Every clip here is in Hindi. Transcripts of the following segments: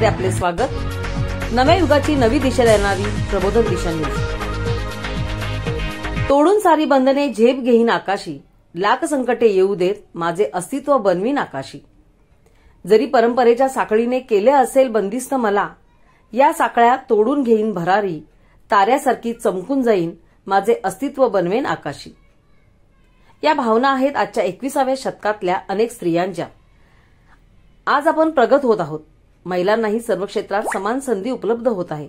आपले स्वागत. नव्या युगाची नवी दिशा देणारी प्रबोधन दिशा न्यूज. तोडून सारी बंधने झेप घेईन आकाशी, लाख संकटे येऊ देत माझे अस्तित्व बनवीन आकाशी. जरी परंपरेच्या साखळीने केले असेल बंदिस्त मला, या साखळ्या तोडून घेईन भरारी, ताऱ्यासारखी चमकून जाईन माझे अस्तित्व बनवेन आकाशी. या भावना आहेत आजच्या 21व्या शतकातल्या अनेक स्त्रियांच्या. आज आपण प्रगत होत आहोत. महिलांनाही सर्व क्षेत्रात समान संधी उपलब्ध होत आहे.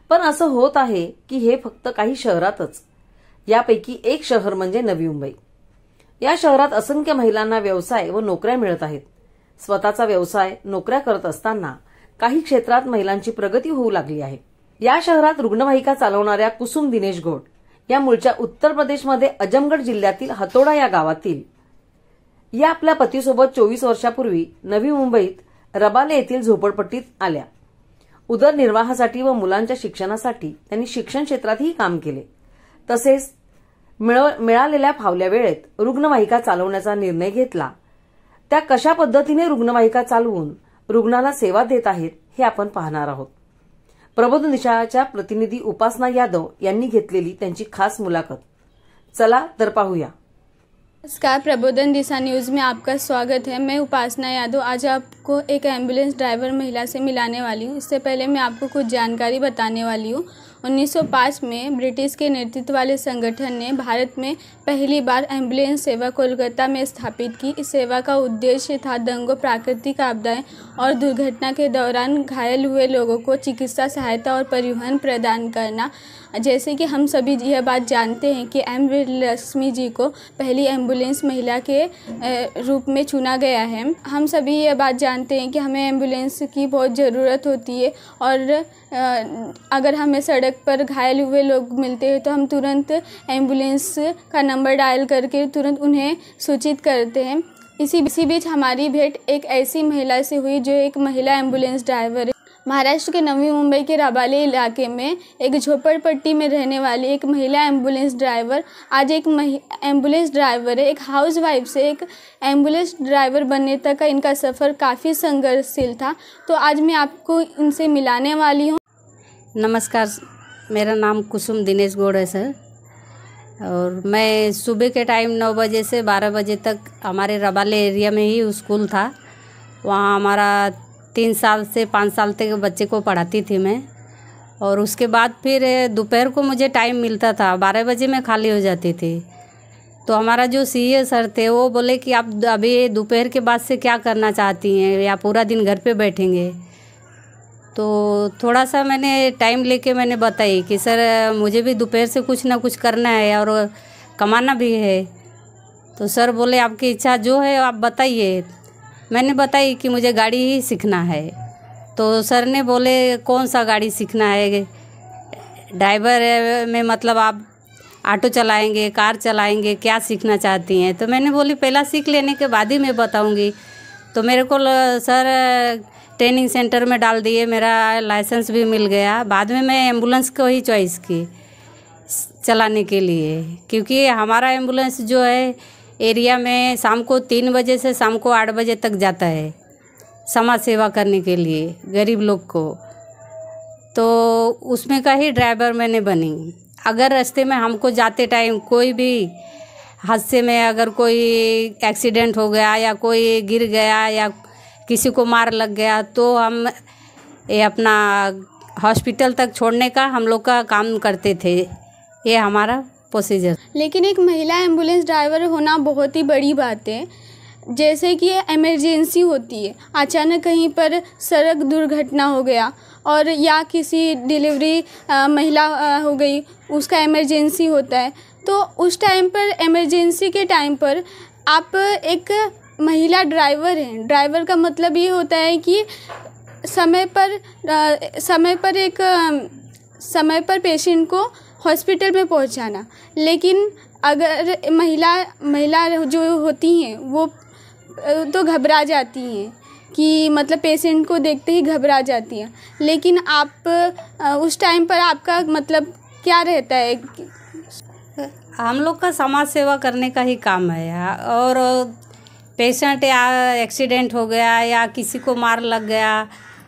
पण असं होत आहे की हे फक्त काही शहरातच. यापैकी एक शहर म्हणजे नवी मुंबई. या शहरात असंख्य महिलांना व्यवसाय व नोकऱ्या मिळत आहेत. स्वतःचा व्यवसाय नोकऱ्या करत असताना काही क्षेत्रात महिलांची प्रगती होऊ लागली आहे. या शहरात रुग्णवाहिका चालवणाऱ्या कुसुम दिनेश घोड या मूळच्या उत्तर प्रदेशमध्ये अजमगड जिल्ह्यातील हतोडा या गावातील या आपल्या पतीसोबत 24 वर्षापूर्वी नवी मुंबईत रबाले येथील झोपडपट्टीत आल्या. उदरनिर्वाहासाठी व मुलांच्या शिक्षणासाठी त्यांनी शिक्षण क्षेत्रातही काम केले. तसेच मिळालेल्या फावल्या वेळेत रुग्णवाहिका चालवण्याचा निर्णय घेतला. त्या कशा पद्धतीने रुग्णवाहिका चालवून रुग्णाला सेवा देत आहेत हे आपण पाहणार आहोत. प्रबोधन दिशाच्या प्रतिनिधी उपासना यादव यांनी घेतलेली त्यांची खास मुलाखत. चला तर पाहूया. नमस्कार, प्रबोधन दिशा न्यूज़ में आपका स्वागत है. मैं उपासना यादव आज आपको एक एम्बुलेंस ड्राइवर महिला से मिलाने वाली हूँ. इससे पहले मैं आपको कुछ जानकारी बताने वाली हूँ. 1905 में ब्रिटिश के नेतृत्व वाले संगठन ने भारत में पहली बार एम्बुलेंस सेवा कोलकाता में स्थापित की. इस सेवा का उद्देश्य था दंगों, प्राकृतिक आपदाएं और दुर्घटना के दौरान घायल हुए लोगों को चिकित्सा सहायता और परिवहन प्रदान करना. जैसे कि हम सभी यह बात जानते हैं कि एम लक्ष्मी जी को पहली एम्बुलेंस महिला के रूप में चुना गया है. हम सभी यह बात जानते हैं कि हमें एम्बुलेंस की बहुत ज़रूरत होती है और अगर हमें सड़क पर घायल हुए लोग मिलते हैं तो हम तुरंत एम्बुलेंस का नंबर डायल करके तुरंत उन्हें सूचित करते हैं. इसी बीच हमारी भेंट एक ऐसी महिला से हुई जो एक महिला एम्बुलेंस ड्राइवर है. महाराष्ट्र के नवी मुंबई के रबाले इलाके में एक झोपड़पट्टी में रहने वाली एक महिला एम्बुलेंस ड्राइवर आज एक एम्बुलेंस ड्राइवर है. एक हाउसवाइफ से एक एम्बुलेंस ड्राइवर बनने तक का इनका सफ़र काफ़ी संघर्षशील था. तो आज मैं आपको इनसे मिलाने वाली हूँ. नमस्कार, मेरा नाम कुसुम दिनेश घोड़ है सर. और मैं सुबह के टाइम 9 बजे से 12 बजे तक हमारे रबाले एरिया में ही स्कूल था. वहाँ हमारा 3 साल से 5 साल तक बच्चे को पढ़ाती थी मैं. और उसके बाद फिर दोपहर को मुझे टाइम मिलता था. 12 बजे मैं खाली हो जाती थी. तो हमारा जो सीए सर थे वो बोले कि आप अभी दोपहर के बाद से क्या करना चाहती हैं या पूरा दिन घर पे बैठेंगे. तो थोड़ा सा मैंने टाइम लेके मैंने बताई कि सर मुझे भी दोपहर से कुछ ना कुछ करना है और कमाना भी है. तो सर बोले आपकी इच्छा जो है आप बताइए. मैंने बताई कि मुझे गाड़ी ही सीखना है. तो सर ने बोले कौन सा गाड़ी सीखना है, ड्राइवर में मतलब आप ऑटो चलाएंगे, कार चलाएंगे, क्या सीखना चाहती हैं. तो मैंने बोली पहला सीख लेने के बाद ही मैं बताऊंगी. तो मेरे को सर ट्रेनिंग सेंटर में डाल दिए. मेरा लाइसेंस भी मिल गया. बाद में मैं एम्बुलेंस को ही चॉइस की चलाने के लिए, क्योंकि हमारा एम्बुलेंस जो है एरिया में शाम को 3 बजे से शाम को 8 बजे तक जाता है समाज सेवा करने के लिए गरीब लोग को. तो उसमें का ही ड्राइवर मैंने बनी. अगर रास्ते में हमको जाते टाइम कोई भी हादसे में अगर कोई एक्सीडेंट हो गया या कोई गिर गया या किसी को मार लग गया तो हम ये अपना हॉस्पिटल तक छोड़ने का हम लोग का काम करते थे. ये हमारा प्रोसीजर. लेकिन एक महिला एम्बुलेंस ड्राइवर होना बहुत ही बड़ी बात है. जैसे कि इमरजेंसी होती है, अचानक कहीं पर सड़क दुर्घटना हो गया और या किसी डिलीवरी महिला हो गई, उसका इमरजेंसी होता है. तो उस टाइम पर इमरजेंसी के टाइम पर आप एक महिला ड्राइवर हैं. ड्राइवर का मतलब ये होता है कि समय पर पेशेंट को हॉस्पिटल में पहुंचाना. लेकिन अगर महिला जो होती हैं वो तो घबरा जाती हैं कि मतलब पेशेंट को देखते ही घबरा जाती हैं. लेकिन आप उस टाइम पर आपका मतलब क्या रहता है? हम लोग का समाज सेवा करने का ही काम है. और पेशेंट या एक्सीडेंट हो गया या किसी को मार लग गया,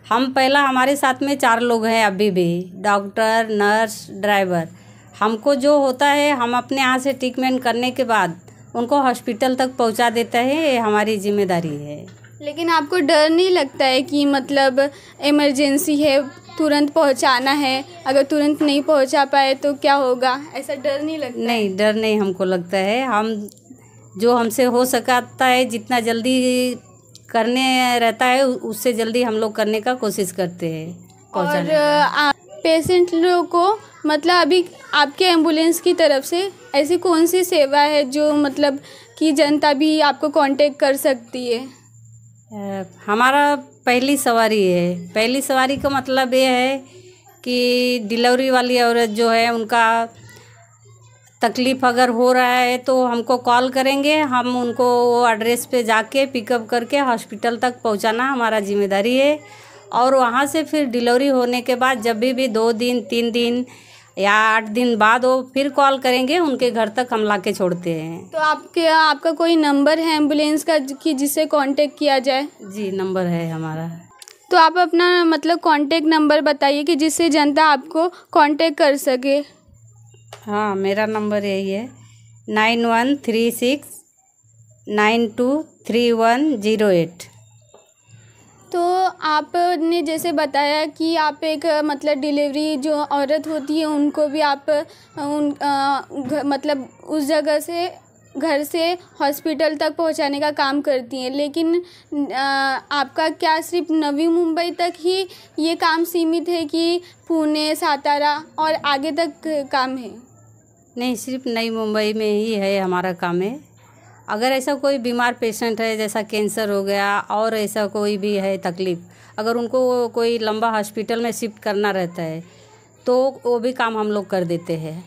हम पहला हमारे साथ में 4 लोग हैं अभी भी, डॉक्टर, नर्स, ड्राइवर। हमको जो होता है हम अपने यहाँ से ट्रीटमेंट करने के बाद उनको हॉस्पिटल तक पहुँचा देता है, ये हमारी जिम्मेदारी है। लेकिन आपको डर नहीं लगता है कि मतलब इमरजेंसी है, तुरंत पहुंचाना है, अगर तुरंत नहीं पहुंचा पाए तो क्या होगा, ऐसा डर नहीं लगता? नहीं, डर नहीं हमको लगता है। हम जो हमसे हो सकता है जितना जल्दी करने रहता है उससे जल्दी हम लोग करने का कोशिश करते हैं पहुंचाने। और पेशेंट लोगों को मतलब अभी आपके एम्बुलेंस की तरफ से ऐसी कौन सी सेवा है जो मतलब कि जनता भी आपको कांटेक्ट कर सकती है? हमारा पहली सवारी है। पहली सवारी का मतलब ये है कि डिलीवरी वाली औरत जो है उनका तकलीफ़ अगर हो रहा है तो हमको कॉल करेंगे, हम उनको वो एड्रेस पे जाके पिकअप करके हॉस्पिटल तक पहुंचाना हमारा जिम्मेदारी है। और वहाँ से फिर डिलीवरी होने के बाद जब भी 2 दिन 3 दिन या 8 दिन बाद वो फिर कॉल करेंगे, उनके घर तक हम ला के छोड़ते हैं। तो आपका कोई नंबर है एम्बुलेंस का कि जिससे कांटेक्ट किया जाए? जी, नंबर है हमारा। तो आप अपना मतलब कांटेक्ट नंबर बताइए कि जिससे जनता आपको कांटेक्ट कर सके। हाँ, मेरा नंबर यही है 9136923108। तो आपने जैसे बताया कि आप एक मतलब डिलीवरी जो औरत होती है उनको भी आप मतलब उस जगह से घर से हॉस्पिटल तक पहुंचाने का काम करती हैं, लेकिन आपका क्या सिर्फ नवी मुंबई तक ही ये काम सीमित है कि पुणे, सातारा और आगे तक काम है? नहीं, सिर्फ नई मुंबई में ही है हमारा काम है। अगर ऐसा कोई बीमार पेशेंट है, जैसा कैंसर हो गया और ऐसा कोई भी है तकलीफ़, अगर उनको कोई लंबा हॉस्पिटल में शिफ्ट करना रहता है तो वो भी काम हम लोग कर देते हैं।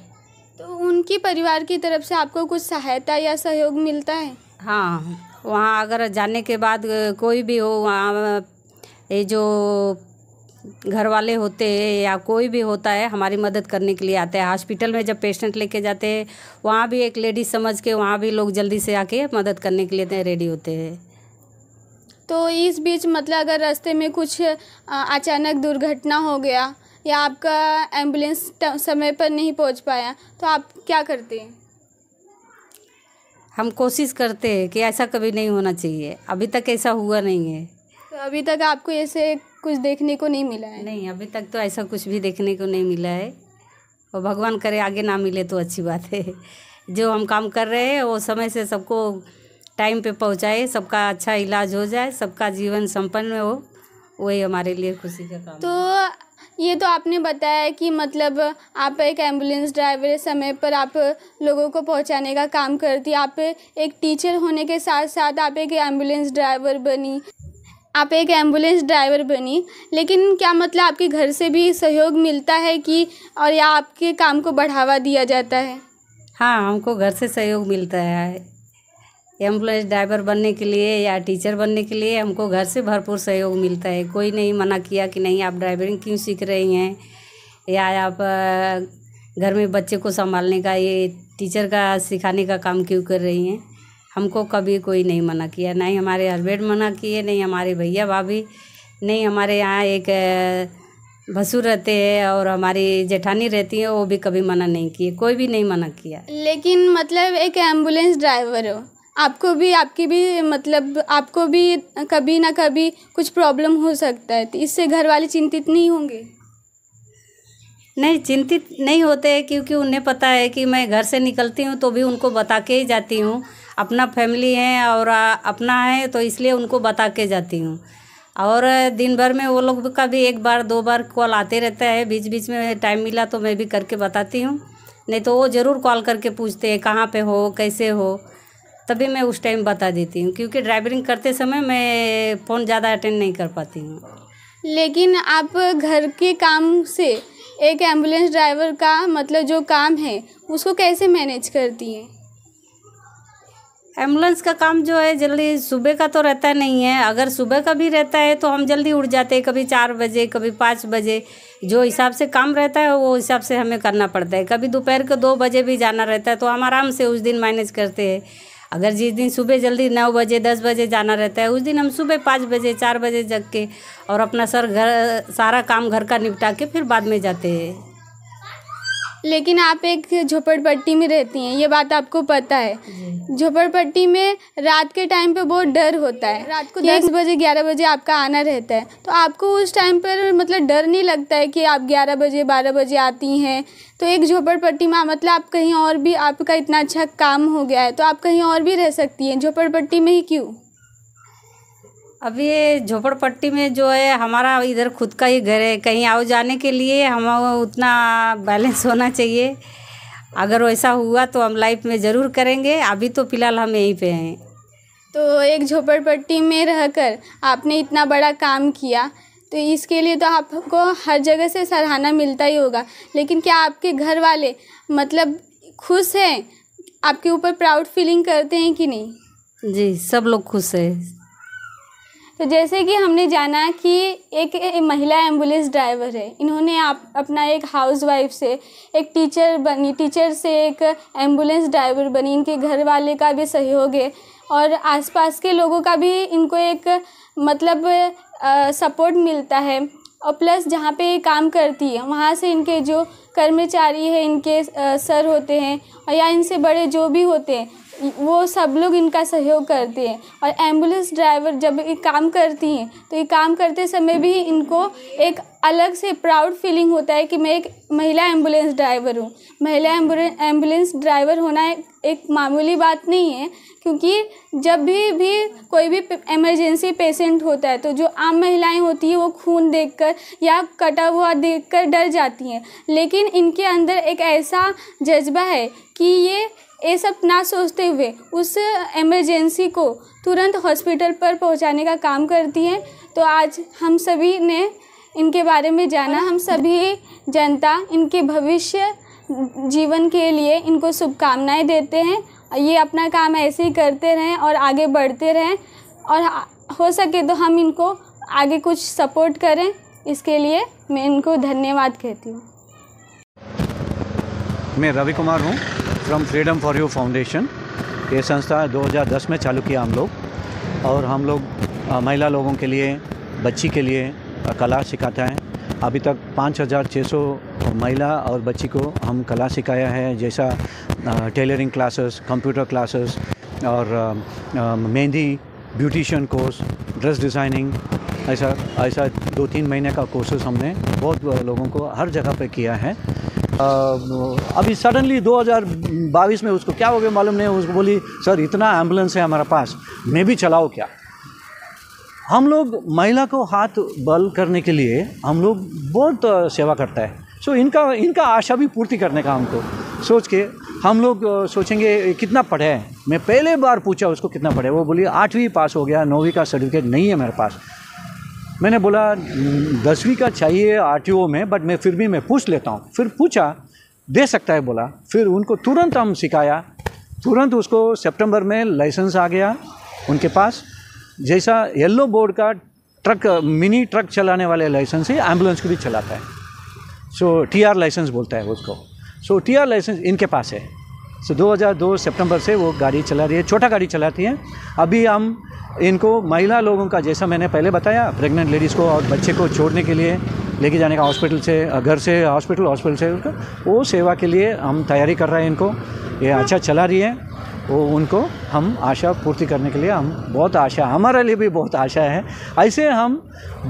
तो उनकी परिवार की तरफ से आपको कुछ सहायता या सहयोग मिलता है? हाँ, वहाँ अगर जाने के बाद कोई भी हो, वहाँ ये जो घर वाले होते हैं या कोई भी होता है हमारी मदद करने के लिए आते हैं। हॉस्पिटल में जब पेशेंट लेके जाते हैं वहाँ भी एक लेडीज समझ के वहाँ भी लोग जल्दी से आके मदद करने के लिए रेडी होते हैं। तो इस बीच मतलब अगर रास्ते में कुछ अचानक दुर्घटना हो गया या आपका एम्बुलेंस समय पर नहीं पहुंच पाया तो आप क्या करते हैं? हम कोशिश करते हैं कि ऐसा कभी नहीं होना चाहिए। अभी तक ऐसा हुआ नहीं है। तो अभी तक आपको ऐसे कुछ देखने को नहीं मिला है? नहीं, अभी तक तो ऐसा कुछ भी देखने को नहीं मिला है और भगवान करे आगे ना मिले तो अच्छी बात है। जो हम काम कर रहे हैं वो समय से सबको टाइम पे पहुंचाए, सबका अच्छा इलाज हो जाए, सबका जीवन संपन्न हो, वही हमारे लिए खुशी का काम। तो ये तो आपने बताया कि मतलब आप एक एम्बुलेंस ड्राइवर, समय पर आप लोगों को पहुंचाने का काम करती। आप एक टीचर होने के साथ साथ आप एक एम्बुलेंस ड्राइवर बनी। लेकिन क्या मतलब आपके घर से भी सहयोग मिलता है कि और या आपके काम को बढ़ावा दिया जाता है? हाँ, हमको घर से सहयोग मिलता है। एम्बुलेंस ड्राइवर बनने के लिए या टीचर बनने के लिए हमको घर से भरपूर सहयोग मिलता है। कोई नहीं मना किया कि नहीं आप ड्राइवरिंग क्यों सीख रही हैं या आप घर में बच्चे को संभालने का, ये टीचर का सिखाने का काम क्यों कर रही हैं। हमको कभी कोई नहीं मना किया, नहीं हमारे हस्बैंड मना किए, नहीं हमारे भैया भाभी, नहीं हमारे यहाँ एक भसुर रहते हैं और हमारी जेठानी रहती है, वो भी कभी मना नहीं किए, कोई भी नहीं मना किया। लेकिन मतलब एक एम्बुलेंस ड्राइवर हो, आपको भी आपको भी कभी ना कभी कुछ प्रॉब्लम हो सकता है, तो इससे घर वाले चिंतित नहीं होंगे? नहीं, चिंतित नहीं होते क्योंकि उन्हें पता है कि मैं घर से निकलती हूँ तो भी उनको बता के ही जाती हूँ। अपना फैमिली है और अपना है तो इसलिए उनको बता के जाती हूँ। और दिन भर में वो लोग का भी 1 बार 2 बार कॉल आते रहता है, बीच बीच में टाइम मिला तो मैं भी करके बताती हूँ, नहीं तो वो ज़रूर कॉल करके पूछते हैं कहाँ पे हो, कैसे हो, तभी मैं उस टाइम बता देती हूँ। क्योंकि ड्राइवरिंग करते समय मैं फ़ोन ज़्यादा अटेंड नहीं कर पाती हूँ। लेकिन आप घर के काम से एक एम्बुलेंस ड्राइवर का मतलब जो काम है उसको कैसे मैनेज करती हैं? एम्बुलेंस का काम जो है जल्दी सुबह का तो रहता नहीं है। अगर सुबह का भी रहता है तो हम जल्दी उठ जाते हैं, कभी 4 बजे, कभी 5 बजे, जो हिसाब से काम रहता है वो हिसाब से हमें करना पड़ता है। कभी दोपहर को 2 बजे भी जाना रहता है तो हम आराम से उस दिन मैनेज करते हैं। अगर जिस दिन सुबह जल्दी 9 बजे 10 बजे जाना रहता है, उस दिन हम सुबह 5 बजे 4 बजे जग के और अपना सारा काम घर का निपटा के फिर बाद में जाते हैं। लेकिन आप एक झोपड़पट्टी में रहती हैं, ये बात आपको पता है। झोपड़पट्टी में रात के टाइम पे बहुत डर होता है। रात को 10 बजे 11 बजे आपका आना रहता है, तो आपको उस टाइम पर मतलब डर नहीं लगता है कि आप 11 बजे 12 बजे आती हैं? तो एक झोपड़पट्टी में मतलब आप कहीं और भी, आपका इतना अच्छा काम हो गया है तो आप कहीं और भी रह सकती हैं, झोपड़पट्टी में ही क्यों? अब ये झोपड़पट्टी में जो है हमारा इधर खुद का ही घर है, कहीं आओ जाने के लिए हम उतना बैलेंस होना चाहिए। अगर वैसा हुआ तो हम लाइफ में ज़रूर करेंगे, अभी तो फ़िलहाल हम यहीं पे हैं। तो एक झोपड़पट्टी में रहकर आपने इतना बड़ा काम किया, तो इसके लिए तो आपको हर जगह से सराहना मिलता ही होगा। लेकिन क्या आपके घर वाले मतलब खुश हैं, आपके ऊपर प्राउड फीलिंग करते हैं कि नहीं? जी, सब लोग खुश है। तो जैसे कि हमने जाना कि एक महिला एम्बुलेंस ड्राइवर है, इन्होंने अपना एक हाउसवाइफ से एक टीचर बनी, टीचर से एक एम्बुलेंस ड्राइवर बनी। इनके घर वाले का भी सहयोग है और आसपास के लोगों का भी इनको एक मतलब सपोर्ट मिलता है। और प्लस जहाँ पे ये काम करती है वहाँ से इनके जो कर्मचारी है, इनके सर होते हैं और या इनसे बड़े जो भी होते हैं, वो सब लोग इनका सहयोग करते हैं। और एम्बुलेंस ड्राइवर जब ये काम करती हैं तो ये काम करते समय भी इनको एक अलग से प्राउड फीलिंग होता है कि मैं एक महिला एम्बुलेंस ड्राइवर हूँ। महिला एम्बुलेंस ड्राइवर होना एक मामूली बात नहीं है, क्योंकि जब भी कोई भी इमरजेंसी पेशेंट होता है तो जो आम महिलाएं होती हैं वो खून देखकर या कटा हुआ देखकर डर जाती हैं, लेकिन इनके अंदर एक ऐसा जज्बा है कि ये सब ना सोचते हुए उस इमरजेंसी को तुरंत हॉस्पिटल पर पहुंचाने का काम करती हैं। तो आज हम सभी ने इनके बारे में जाना। हम सभी जनता इनके भविष्य जीवन के लिए इनको शुभकामनाएं देते हैं। ये अपना काम ऐसे ही करते रहें और आगे बढ़ते रहें, और हो सके तो हम इनको आगे कुछ सपोर्ट करें। इसके लिए मैं इनको धन्यवाद कहती हूँ। मैं रवि कुमार हूँ from freedom for you foundation. ये संस्था 2010 में चालू किया हम लोग, और हम लोग महिला लोगों के लिए, बच्ची के लिए कला सिखाता है। अभी तक 5600 महिला और बच्ची को हम कला सिखाया है, जैसा टेलरिंग क्लासेस, कंप्यूटर क्लासेस और mehndi, beautician course, dress designing, ऐसा 2-3 महीने का कोर्सेस हमने बहुत लोगों को हर जगह पे किया है। अभी सडनली 2022 में उसको क्या हो गया मालूम नहीं, उसको बोली सर इतना एम्बुलेंस है हमारे पास, मैं भी चलाओ क्या। हम लोग महिला को हाथ बल करने के लिए हम लोग बहुत सेवा करता है। सो इनका आशा भी पूर्ति करने का हमको सोच के हम लोग सोचेंगे कितना पढ़े है। मैं पहले बार पूछा उसको कितना पढ़े, वो बोली 8वीं पास हो गया, 9वीं का सर्टिफिकेट नहीं है मेरे पास। मैंने बोला 10वीं का चाहिए RTO में, बट मैं फिर भी मैं पूछ लेता हूँ। फिर पूछा, दे सकता है बोला। फिर उनको तुरंत हम सिखाया, तुरंत उसको सितंबर में लाइसेंस आ गया उनके पास। जैसा येलो बोर्ड का ट्रक, मिनी ट्रक चलाने वाले लाइसेंस ही एम्बुलेंस को भी चलाता है। सो TR लाइसेंस बोलता है उसको। सो TR लाइसेंस इनके पास है। सो 2002 सितंबर से वो गाड़ी चला रही है, छोटा गाड़ी चलाती है। अभी हम इनको महिला लोगों का, जैसा मैंने पहले बताया, प्रेग्नेंट लेडीज़ को और बच्चे को छोड़ने के लिए लेके जाने का, हॉस्पिटल से, घर से हॉस्पिटल से उनको, वो सेवा के लिए हम तैयारी कर रहे हैं। इनको ये अच्छा चला रही है, वो उनको हम आशा पूर्ति करने के लिए हम बहुत आशा, हमारे लिए भी बहुत आशा है। ऐसे हम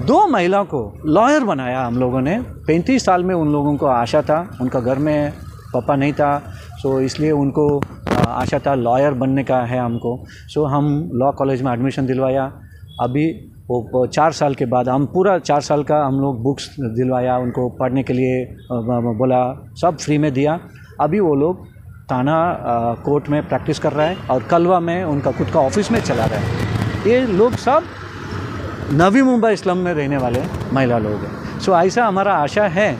2 महिलाओं को लॉयर बनाया हम लोगों ने। 35 साल में उन लोगों को आशा था, उनका घर में पापा नहीं था, सो इसलिए उनको आशा था लॉयर बनने का है हमको। सो हम लॉ कॉलेज में एडमिशन दिलवाया। अभी वो 4 साल के बाद हम पूरा 4 साल का हम लोग बुक्स दिलवाया उनको पढ़ने के लिए, बोला सब फ्री में दिया। अभी वो लोग थाना कोर्ट में प्रैक्टिस कर रहा है और कलवा में उनका खुद का ऑफिस में चला रहा है। ये लोग सब नवी मुंबई स्लम में रहने वाले महिला लोग हैं। सो ऐसा हमारा आशा है,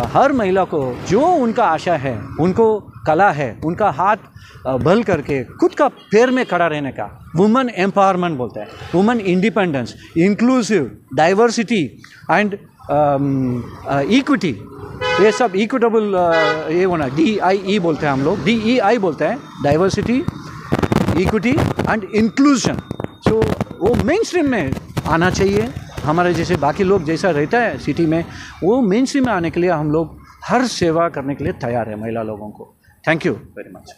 हर महिला को जो उनका आशा है, उनको कला है, उनका हाथ बल करके खुद का पैर में खड़ा रहने का, वुमेन एम्पावरमेंट बोलता है, women independence, inclusive, diversity and equity, ये सब इक्विटेबल ये होना, DIE बोलते हैं हम लोग, DEI बोलते हैं, डाइवर्सिटी, इक्विटी एंड इंक्लूजन। सो वो मेन स्ट्रीम में आना चाहिए। हमारे जैसे बाकी लोग जैसा रहता है सिटी में, वो मेन स्ट्रीम में आने के लिए हम लोग हर सेवा करने के लिए तैयार है महिला लोगों को। Thank you very much.